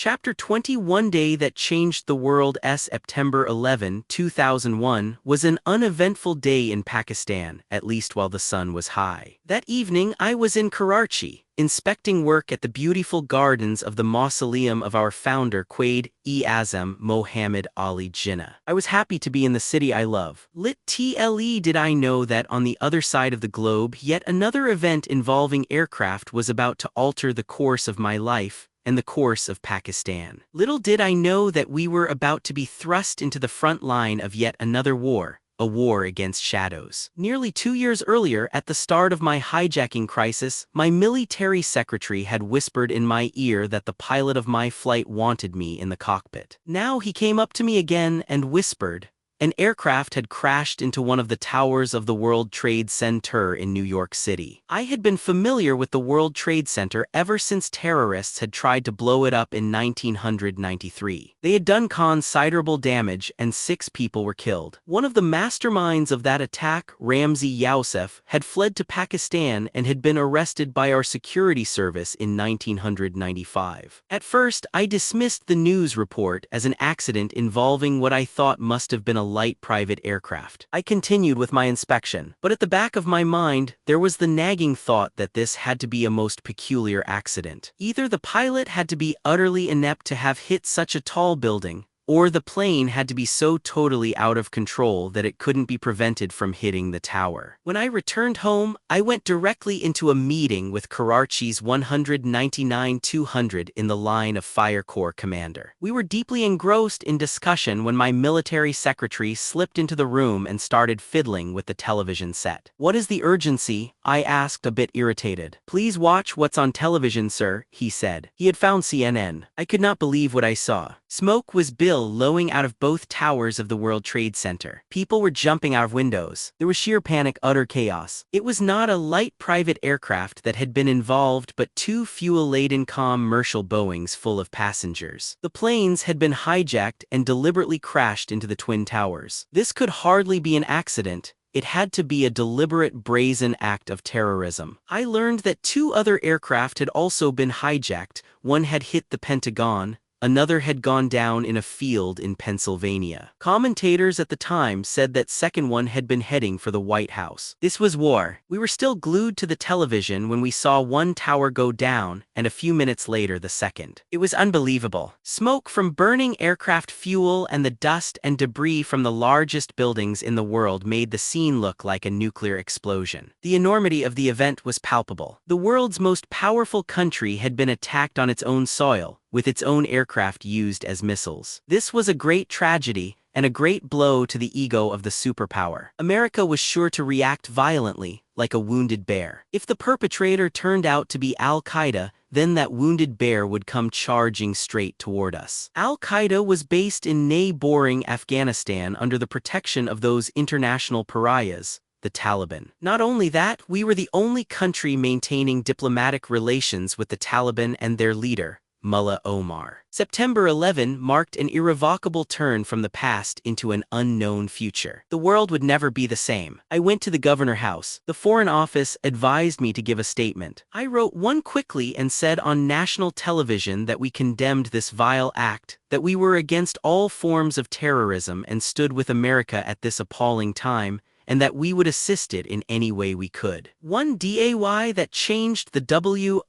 Chapter 21 Day That Changed the World. September 11, 2001 was an uneventful day in Pakistan, at least while the sun was high. That evening I was in Karachi, inspecting work at the beautiful gardens of the mausoleum of our founder Quaid-e-Azam Mohammed Ali Jinnah. I was happy to be in the city I love. Little did I know that on the other side of the globe yet another event involving aircraft was about to alter the course of my life and the course of Pakistan. Little did I know that we were about to be thrust into the front line of yet another war, a war against shadows. Nearly 2 years earlier, at the start of my hijacking crisis, my military secretary had whispered in my ear that the pilot of my flight wanted me in the cockpit. Now he came up to me again and whispered, an aircraft had crashed into one of the towers of the World Trade Center in New York City. I had been familiar with the World Trade Center ever since terrorists had tried to blow it up in 1993. They had done considerable damage and 6 people were killed. One of the masterminds of that attack, Ramzi Youssef, had fled to Pakistan and had been arrested by our security service in 1995. At first, I dismissed the news report as an accident involving what I thought must have been a light private aircraft. I continued with my inspection, but at the back of my mind, there was the nagging thought that this had to be a most peculiar accident. Either the pilot had to be utterly inept to have hit such a tall building, or the plane had to be so totally out of control that it couldn't be prevented from hitting the tower. When I returned home, I went directly into a meeting with Karachi's 199-200 in the line of Fire Corps commander. We were deeply engrossed in discussion when my military secretary slipped into the room and started fiddling with the television set. "What is the urgency?" I asked, a bit irritated. "Please watch what's on television, sir," he said. He had found CNN. I could not believe what I saw. Smoke was billowing out of both towers of the World Trade Center. People were jumping out of windows. There was sheer panic, utter chaos. It was not a light private aircraft that had been involved, but 2 fuel-laden commercial Boeings full of passengers. The planes had been hijacked and deliberately crashed into the Twin Towers. This could hardly be an accident. It had to be a deliberate, brazen act of terrorism. I learned that 2 other aircraft had also been hijacked. One had hit the Pentagon. Another had gone down in a field in Pennsylvania. Commentators at the time said that second one had been heading for the White House. This was war. We were still glued to the television when we saw one tower go down, and a few minutes later the second. It was unbelievable. Smoke from burning aircraft fuel and the dust and debris from the largest buildings in the world made the scene look like a nuclear explosion. The enormity of the event was palpable. The world's most powerful country had been attacked on its own soil, with its own aircraft used as missiles. This was a great tragedy and a great blow to the ego of the superpower. America was sure to react violently, like a wounded bear. If the perpetrator turned out to be Al-Qaeda, then that wounded bear would come charging straight toward us. Al-Qaeda was based in neighboring Afghanistan under the protection of those international pariahs, the Taliban. Not only that, we were the only country maintaining diplomatic relations with the Taliban and their leader, Mullah Omar. September 11 marked an irrevocable turn from the past into an unknown future. The world would never be the same. I went to the Governor House. The Foreign Office advised me to give a statement. I wrote one quickly and said on national television that we condemned this vile act, that we were against all forms of terrorism and stood with America at this appalling time, and that we would assist it in any way we could. One day that changed the WORLD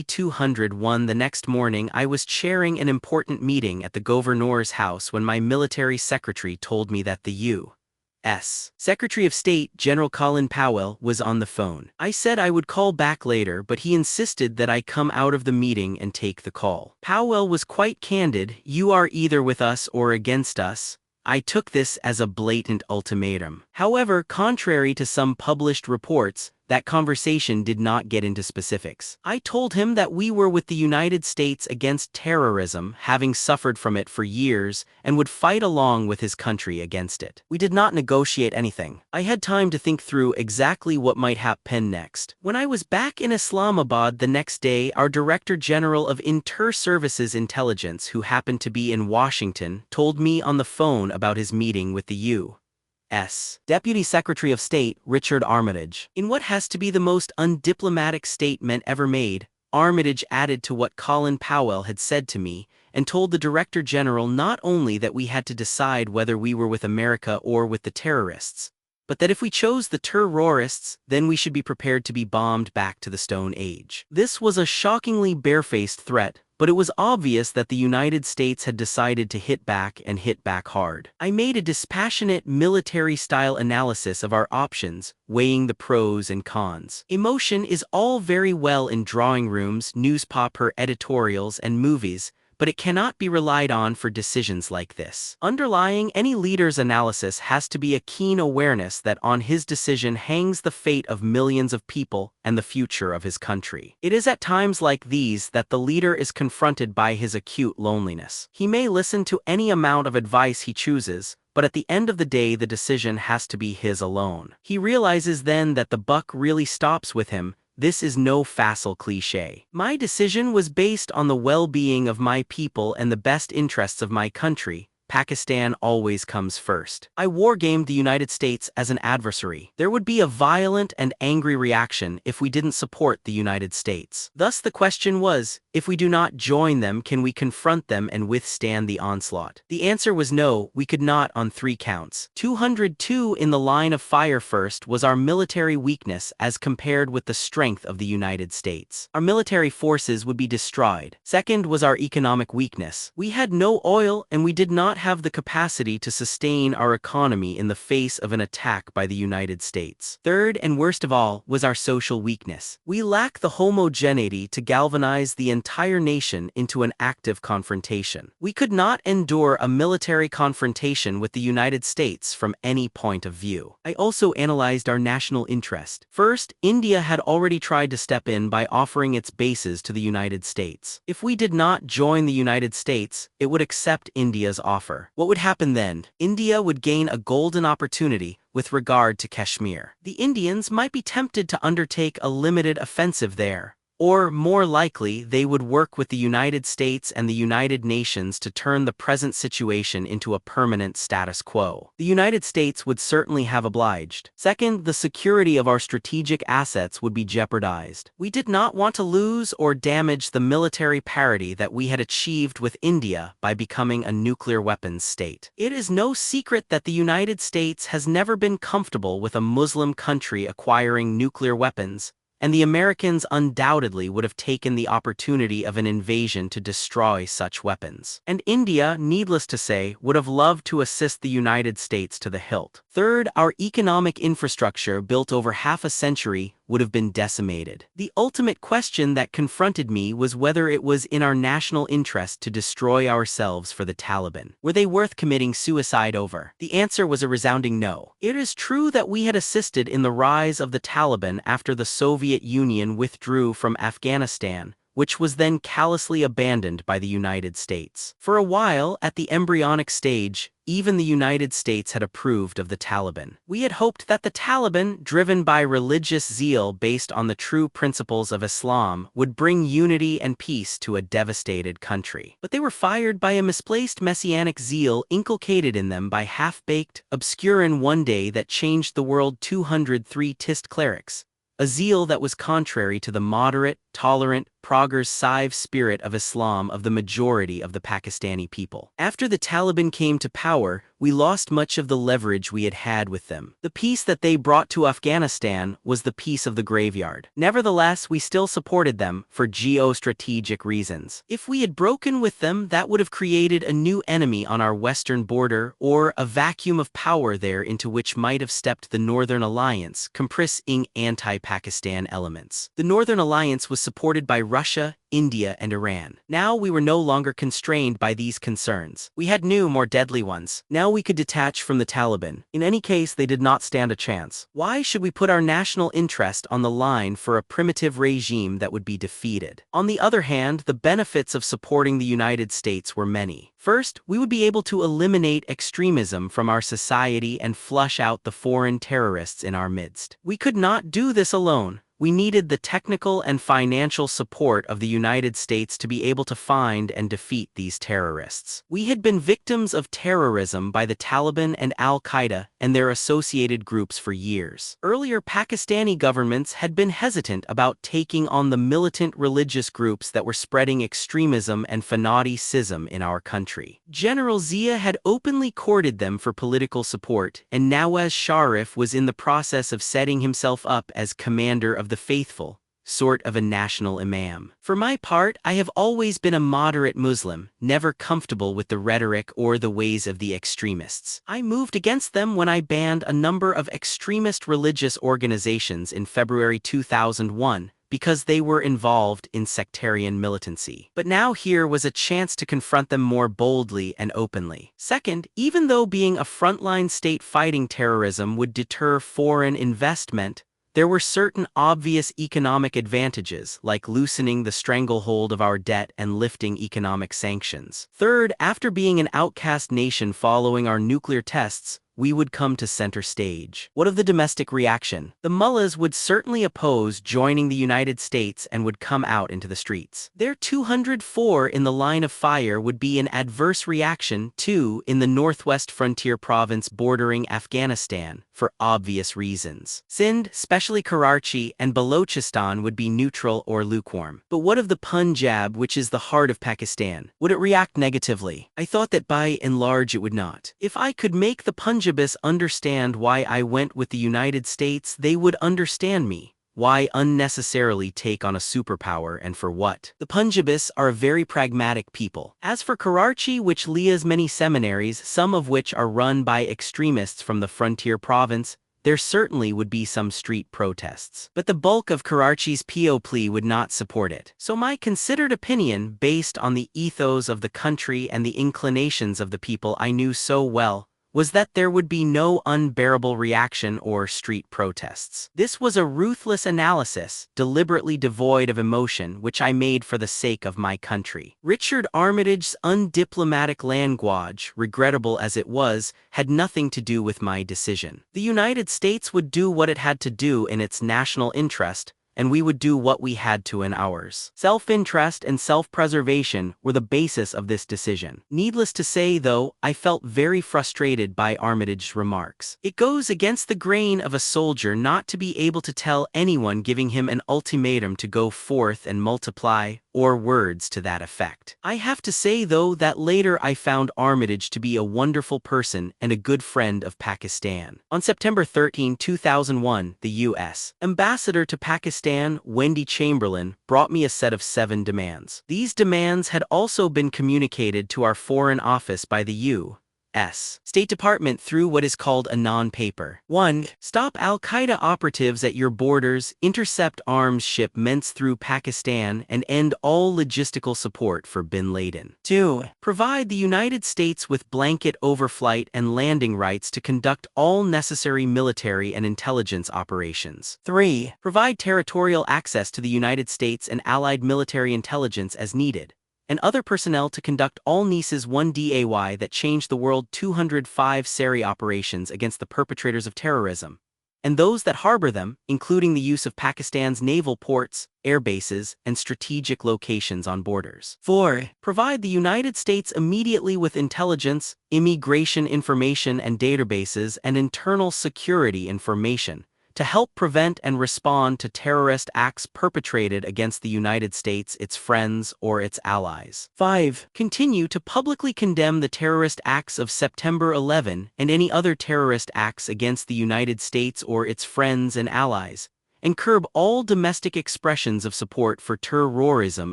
201. The next morning I was chairing an important meeting at the governor's house when my military secretary told me that the U.S. Secretary of State, General Colin Powell, was on the phone. I said I would call back later, but he insisted that I come out of the meeting and take the call. Powell was quite candid. "You are either with us or against us." I took this as a blatant ultimatum. However, contrary to some published reports, that conversation did not get into specifics. I told him that we were with the United States against terrorism, having suffered from it for years, and would fight along with his country against it. We did not negotiate anything. I had time to think through exactly what might happen next. When I was back in Islamabad the next day, our Director General of Inter-Services Intelligence, who happened to be in Washington, told me on the phone about his meeting with the U.S. Deputy Secretary of State, Richard Armitage. In what has to be the most undiplomatic statement ever made, Armitage added to what Colin Powell had said to me and told the Director General not only that we had to decide whether we were with America or with the terrorists, but that if we chose the terrorists, then we should be prepared to be bombed back to the Stone Age. This was a shockingly barefaced threat, but it was obvious that the United States had decided to hit back and hit back hard. I made a dispassionate military-style analysis of our options, weighing the pros and cons. Emotion is all very well in drawing rooms, newspaper editorials, and movies, but it cannot be relied on for decisions like this. Underlying any leader's analysis has to be a keen awareness that on his decision hangs the fate of millions of people and the future of his country. It is at times like these that the leader is confronted by his acute loneliness. He may listen to any amount of advice he chooses, but at the end of the day the decision has to be his alone. He realizes then that the buck really stops with him. This is no facile cliché. My decision was based on the well-being of my people and the best interests of my country. Pakistan always comes first. I wargamed the United States as an adversary. There would be a violent and angry reaction if we didn't support the United States. Thus the question was, if we do not join them, can we confront them and withstand the onslaught? The answer was no, we could not on 3 counts. 202 in the line of fire. First was our military weakness as compared with the strength of the United States. Our military forces would be destroyed. Second was our economic weakness. We had no oil and we did not have the capacity to sustain our economy in the face of an attack by the United States. Third, and worst of all, was our social weakness. We lack the homogeneity to galvanize the entire nation into an active confrontation. We could not endure a military confrontation with the United States from any point of view. I also analyzed our national interest. First, India had already tried to step in by offering its bases to the United States. If we did not join the United States, it would accept India's offer. What would happen then? India would gain a golden opportunity with regard to Kashmir. The Indians might be tempted to undertake a limited offensive there. Or, more likely, they would work with the United States and the United Nations to turn the present situation into a permanent status quo. The United States would certainly have obliged. Second, the security of our strategic assets would be jeopardized. We did not want to lose or damage the military parity that we had achieved with India by becoming a nuclear weapons state. It is no secret that the United States has never been comfortable with a Muslim country acquiring nuclear weapons, and the Americans undoubtedly would have taken the opportunity of an invasion to destroy such weapons. And India, needless to say, would have loved to assist the United States to the hilt. Third, our economic infrastructure built over half a century would have been decimated. The ultimate question that confronted me was whether it was in our national interest to destroy ourselves for the Taliban. Were they worth committing suicide over? The answer was a resounding no. It is true that we had assisted in the rise of the Taliban after the Soviet Union withdrew from Afghanistan, which was then callously abandoned by the United States. For a while, at the embryonic stage, even the United States had approved of the Taliban. We had hoped that the Taliban, driven by religious zeal based on the true principles of Islam, would bring unity and peace to a devastated country. But they were fired by a misplaced messianic zeal inculcated in them by half-baked, obscurin one day that changed the world 203 tist clerics. A zeal that was contrary to the moderate, tolerant, progressive spirit of Islam of the majority of the Pakistani people. After the Taliban came to power, we lost much of the leverage we had had with them. The peace that they brought to Afghanistan was the peace of the graveyard. Nevertheless, we still supported them for geostrategic reasons. If we had broken with them, that would have created a new enemy on our western border, or a vacuum of power there into which might have stepped the Northern Alliance, comprising anti-Pakistan elements. The Northern Alliance was supported by Russia, India, and Iran. Now we were no longer constrained by these concerns. We had new, more deadly ones. Now we could detach from the Taliban. In any case, they did not stand a chance. Why should we put our national interest on the line for a primitive regime that would be defeated? On the other hand, the benefits of supporting the United States were many. First, we would be able to eliminate extremism from our society and flush out the foreign terrorists in our midst. We could not do this alone. we needed the technical and financial support of the United States to be able to find and defeat these terrorists. We had been victims of terrorism by the Taliban and Al-Qaeda and their associated groups for years. Earlier Pakistani governments had been hesitant about taking on the militant religious groups that were spreading extremism and fanaticism in our country. General Zia had openly courted them for political support, and Pervez Musharraf was in the process of setting himself up as commander of the faithful, sort of a national imam. For my part, I have always been a moderate Muslim, never comfortable with the rhetoric or the ways of the extremists. I moved against them when I banned a number of extremist religious organizations in February 2001, because they were involved in sectarian militancy. But now here was a chance to confront them more boldly and openly. Second, even though being a frontline state fighting terrorism would deter foreign investment, there were certain obvious economic advantages, like loosening the stranglehold of our debt and lifting economic sanctions. Third, after being an outcast nation following our nuclear tests, we would come to center stage. What of the domestic reaction? The mullahs would certainly oppose joining the United States and would come out into the streets. Their 204 in the line of fire would be an adverse reaction, too, in the northwest frontier province bordering Afghanistan, for obvious reasons. Sindh, especially Karachi, and Balochistan would be neutral or lukewarm. But what of the Punjab, which is the heart of Pakistan? Would it react negatively? I thought that by and large it would not. If I could make the Punjabis understand why I went with the United States, they would understand me. Why unnecessarily take on a superpower, and for what? The Punjabis are a very pragmatic people. As for Karachi, which lias many seminaries, some of which are run by extremists from the frontier province, there certainly would be some street protests. But the bulk of Karachi's people would not support it. So my considered opinion, based on the ethos of the country and the inclinations of the people I knew so well, was that there would be no unbearable reaction or street protests. This was a ruthless analysis, deliberately devoid of emotion, which I made for the sake of my country. Richard Armitage's undiplomatic language, regrettable as it was, had nothing to do with my decision. The United States would do what it had to do in its national interest, and we would do what we had to in ours. Self-interest and self-preservation were the basis of this decision. Needless to say, though, I felt very frustrated by Armitage's remarks. It goes against the grain of a soldier not to be able to tell anyone giving him an ultimatum to go forth and multiply, or words to that effect. I have to say, though, that later I found Armitage to be a wonderful person and a good friend of Pakistan. On September 13, 2001, the U.S. ambassador to Pakistan, Wendy Chamberlain, brought me a set of 7 demands. These demands had also been communicated to our Foreign Office by the U.S. State Department through what is called a non-paper. 1. Stop Al-Qaeda operatives at your borders, intercept arms shipments through Pakistan, and end all logistical support for bin Laden. 2. Provide the United States with blanket overflight and landing rights to conduct all necessary military and intelligence operations. 3. Provide territorial access to the United States and allied military intelligence as needed, and other personnel to conduct all NISA's 1DAY that changed the world 205 SERI operations against the perpetrators of terrorism, and those that harbor them, including the use of Pakistan's naval ports, air bases, and strategic locations on borders. 4. Provide the United States immediately with intelligence, immigration information and databases, and internal security information to help prevent and respond to terrorist acts perpetrated against the United States, its friends, or its allies. 5. Continue to publicly condemn the terrorist acts of September 11 and any other terrorist acts against the United States or its friends and allies, and curb all domestic expressions of support for terrorism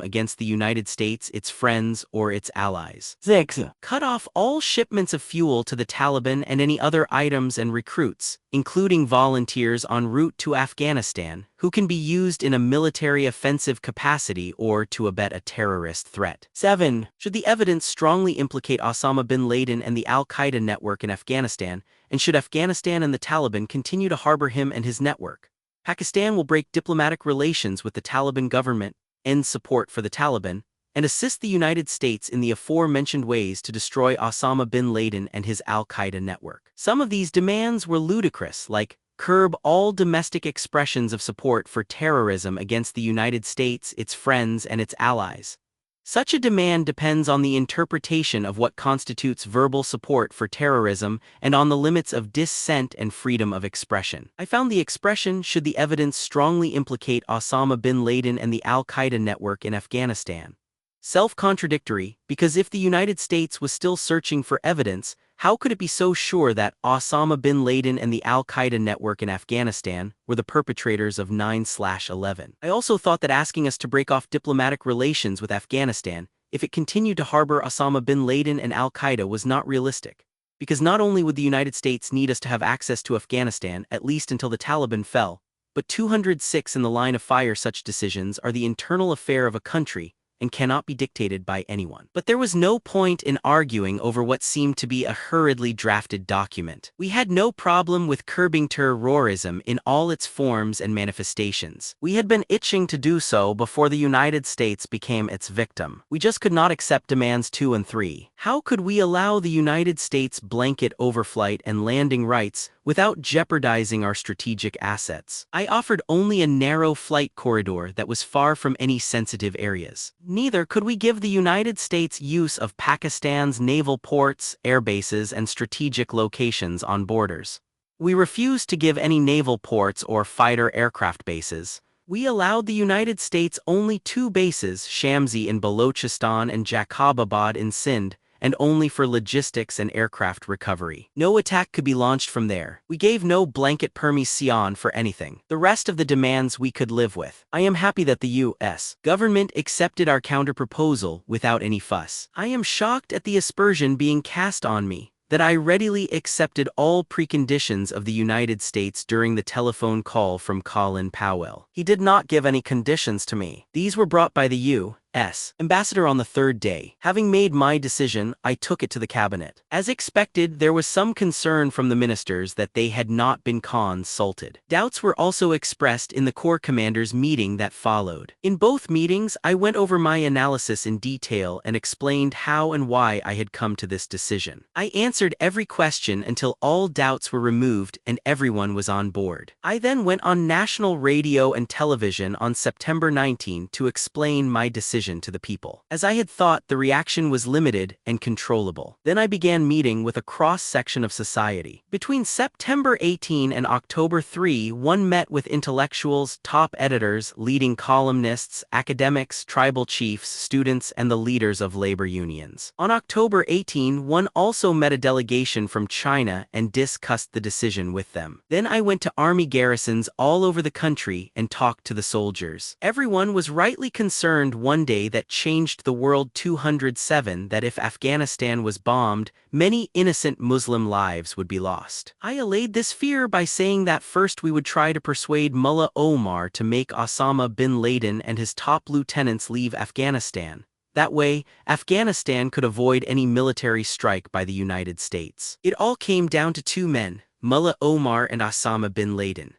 against the United States, its friends, or its allies. 6. Cut off all shipments of fuel to the Taliban and any other items and recruits, including volunteers en route to Afghanistan, who can be used in a military offensive capacity or to abet a terrorist threat. 7. Should the evidence strongly implicate Osama bin Laden and the Al-Qaeda network in Afghanistan, and should Afghanistan and the Taliban continue to harbor him and his network, Pakistan will break diplomatic relations with the Taliban government, end support for the Taliban, and assist the United States in the aforementioned ways to destroy Osama bin Laden and his Al-Qaeda network. Some of these demands were ludicrous, like curb all domestic expressions of support for terrorism against the United States, its friends, and its allies. Such a demand depends on the interpretation of what constitutes verbal support for terrorism and on the limits of dissent and freedom of expression. I found the expression "should the evidence strongly implicate Osama bin Laden and the al-Qaeda network in Afghanistan" self-contradictory, because if the United States was still searching for evidence, how could it be so sure that Osama bin Laden and the al-Qaeda network in Afghanistan were the perpetrators of 9/11? I also thought that asking us to break off diplomatic relations with Afghanistan if it continued to harbor Osama bin Laden and al-Qaeda was not realistic. Because not only would the United States need us to have access to Afghanistan, at least until the Taliban fell, but 206 in the line of fire. Such decisions are the internal affair of a country and cannot be dictated by anyone. But there was no point in arguing over what seemed to be a hurriedly drafted document. We had no problem with curbing terrorism in all its forms and manifestations. We had been itching to do so before the United States became its victim. We just could not accept demands 2 and 3. How could we allow the United States blanket overflight and landing rights without jeopardizing our strategic assets? I offered only a narrow flight corridor that was far from any sensitive areas. Neither could we give the United States use of Pakistan's naval ports, air bases, and strategic locations on borders. We refused to give any naval ports or fighter aircraft bases. We allowed the United States only 2 bases, Shamsi in Balochistan and Jacobabad in Sindh, and only for logistics and aircraft recovery. No attack could be launched from there. We gave no blanket permission for anything. The rest of the demands we could live with. I am happy that the U.S. government accepted our counter-proposal without any fuss. I am shocked at the aspersion being cast on me that I readily accepted all preconditions of the United States during the telephone call from Colin Powell. He did not give any conditions to me. These were brought by the U.S. ambassador on the 3rd day. Having made my decision, I took it to the cabinet. As expected, there was some concern from the ministers that they had not been consulted. Doubts were also expressed in the Corps commanders' meeting that followed. In both meetings, I went over my analysis in detail and explained how and why I had come to this decision. I answered every question until all doubts were removed and everyone was on board. I then went on national radio and television on September 19 to explain my decision to the people. As I had thought, the reaction was limited and controllable. Then I began meeting with a cross-section of society. Between September 18 and October 3, one met with intellectuals, top editors, leading columnists, academics, tribal chiefs, students, and the leaders of labor unions. On October 18, one also met a delegation from China and discussed the decision with them. Then I went to army garrisons all over the country and talked to the soldiers. Everyone was rightly concerned one day that changed the world 207 that if Afghanistan was bombed, many innocent Muslim lives would be lost. I allayed this fear by saying that first we would try to persuade Mullah Omar to make Osama bin Laden and his top lieutenants leave Afghanistan. That way, Afghanistan could avoid any military strike by the United States. It all came down to 2 men, Mullah Omar and Osama bin Laden.